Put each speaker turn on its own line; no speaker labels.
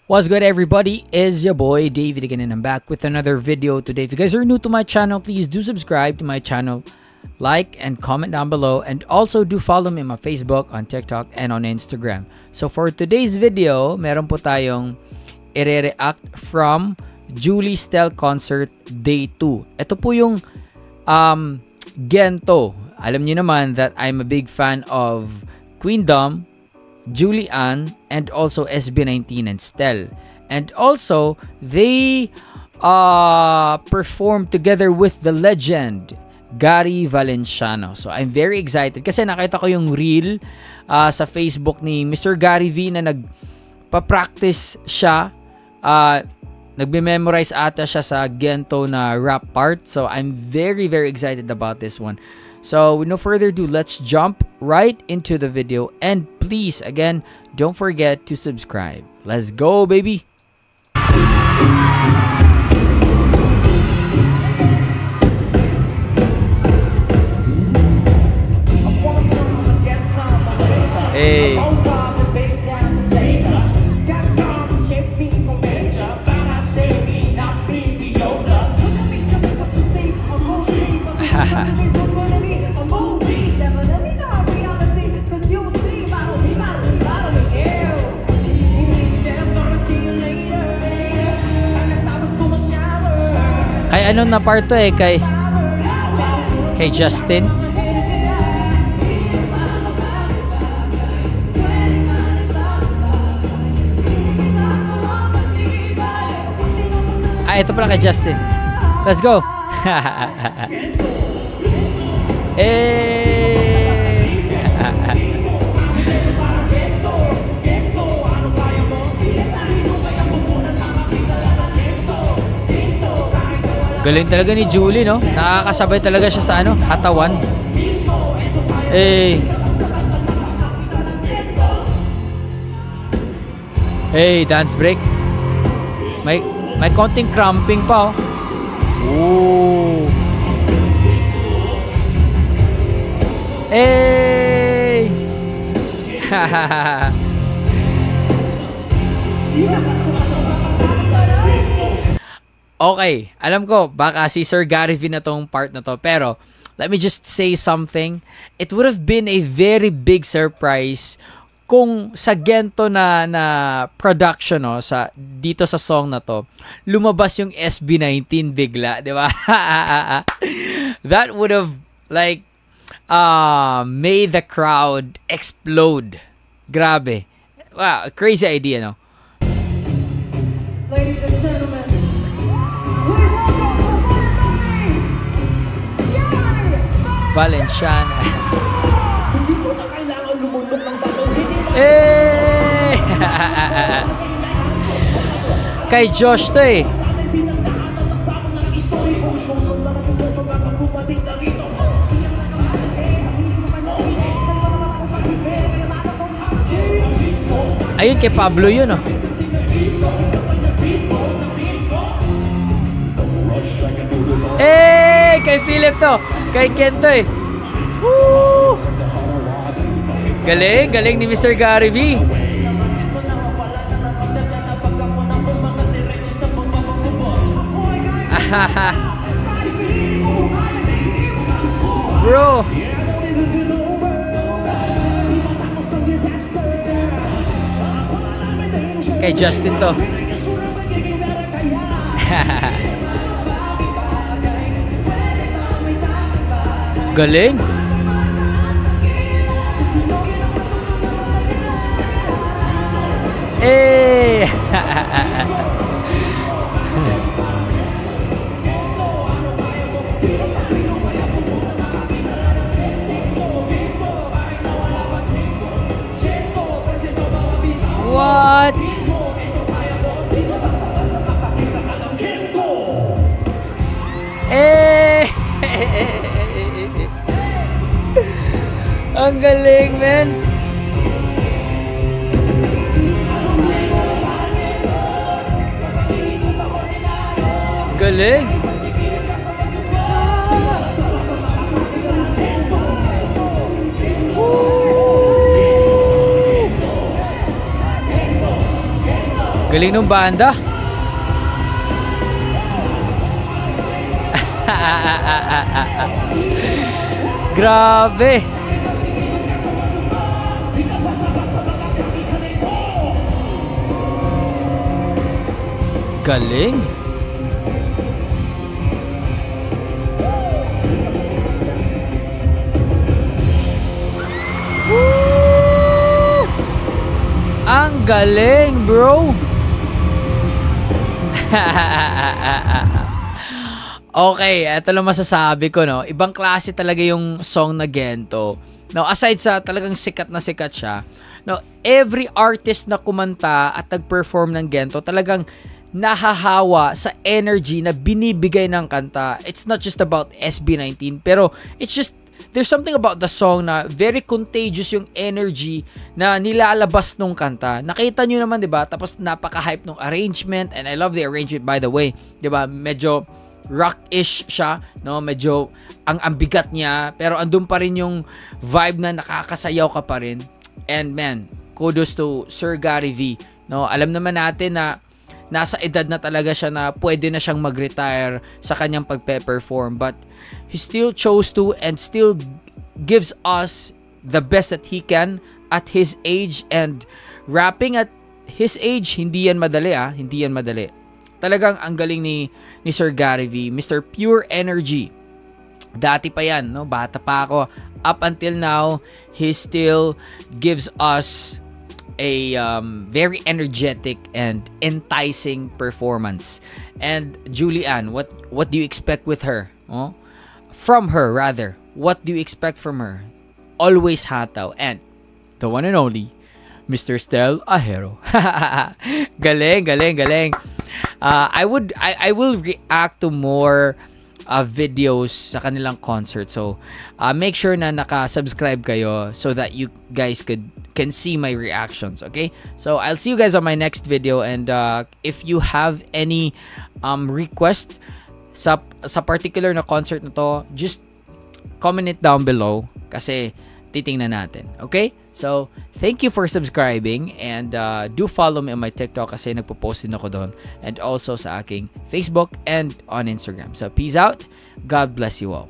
What's good, everybody? Is your boy David again, and I'm back with another video today. If you guys are new to my channel, please do subscribe to my channel, like and comment down below, and also do follow me on my Facebook, on TikTok, and on Instagram. So for today's video, meron po tayong i-react from Julie Stell Concert Day 2. Ito po yung Gento. Alam niyo naman that I'm a big fan of Queendom, Julian, and also SB19 and Stell. And also, they performed together with the legend, Gary Valenciano. So, I'm very excited kasi nakita ko yung reel sa Facebook ni Mr. Gary V na nagpa-practice siya. Nagme-memorize ata siya sa Gento na rap part. So, I'm very, very excited about this one. So, with no further ado, let's jump right into the video. And please, again, don't forget to subscribe. Let's go, baby! Hey! Kay ano na part to kay Justin. Ito pala kay Justin. Let's go. Galing talaga ni Julie, no? Nakakasabay talaga siya sa katawan. Dance break. May konting cramping pa, oh. Ooh. Okay, alam ko baka si Sir Gary V na tong part na to, pero let me just say something. It would have been a very big surprise kung sa Gento na production, no, dito sa song na to, lumabas yung SB19 bigla, di ba? That would have like made the crowd explode. Grabe. Wow, crazy idea, no?
Ladies and gentlemen,
Valenciano. Kay Josh to Ayun, kay Pablo yun, oh. Kay Philip to. Kay Ken to, Woo! Galing ni Mr. Gary V. Bro. Kay Justin to. Galing. What? Ang galing, man. Galing. Galing ng banda. Grabe. Galing. Woo! Ang galing, bro. Okay, eto lang masasabi ko, no. Ibang klase talaga yung song na Gento. No, aside sa talagang sikat na sikat siya, no, every artist na kumanta at nag-perform ng Gento talagang nahahawa sa energy na binibigay ng kanta. It's not just about SB19, pero it's just there's something about the song na very contagious yung energy na nilalabas nung kanta. Nakita nyo naman, 'di ba? Tapos napaka-hype nung arrangement, and I love the arrangement, by the way. 'Di ba? Medyo rock-ish siya, no? Medyo ang bigat niya, pero andun pa rin yung vibe na nakakasayaw ka pa rin. And man, kudos to Sir Gary V, no? Alam naman natin na nasa edad na talaga siya na pwede na siyang mag-retire sa kanyang pagpe-perform, but he still chose to and still gives us the best that he can at his age. And rapping at his age, hindi yan madali, hindi yan madali. Talagang ang galing ni Sir Gary V, Mr. Pure Energy. Dati pa yan, no? Bata pa ako. Up until now, he still gives us a very energetic and enticing performance. And Julian, what do you expect with her? Oh? From her, rather. What do you expect from her? Always hataw. And the one and only, Mr. Stel Ahero. Galing, galing, galing. I will react to more videos sa kanilang concert. So, make sure na naka-subscribe kayo so that you guys can see my reactions, okay? So, I'll see you guys on my next video, and if you have any request sa particular na concert na to, just comment it down below kasi titingnan natin, okay? So, thank you for subscribing, and do follow me on my TikTok kasi nagpo-post din ako doon, and also sa aking Facebook and on Instagram. So, peace out. God bless you all.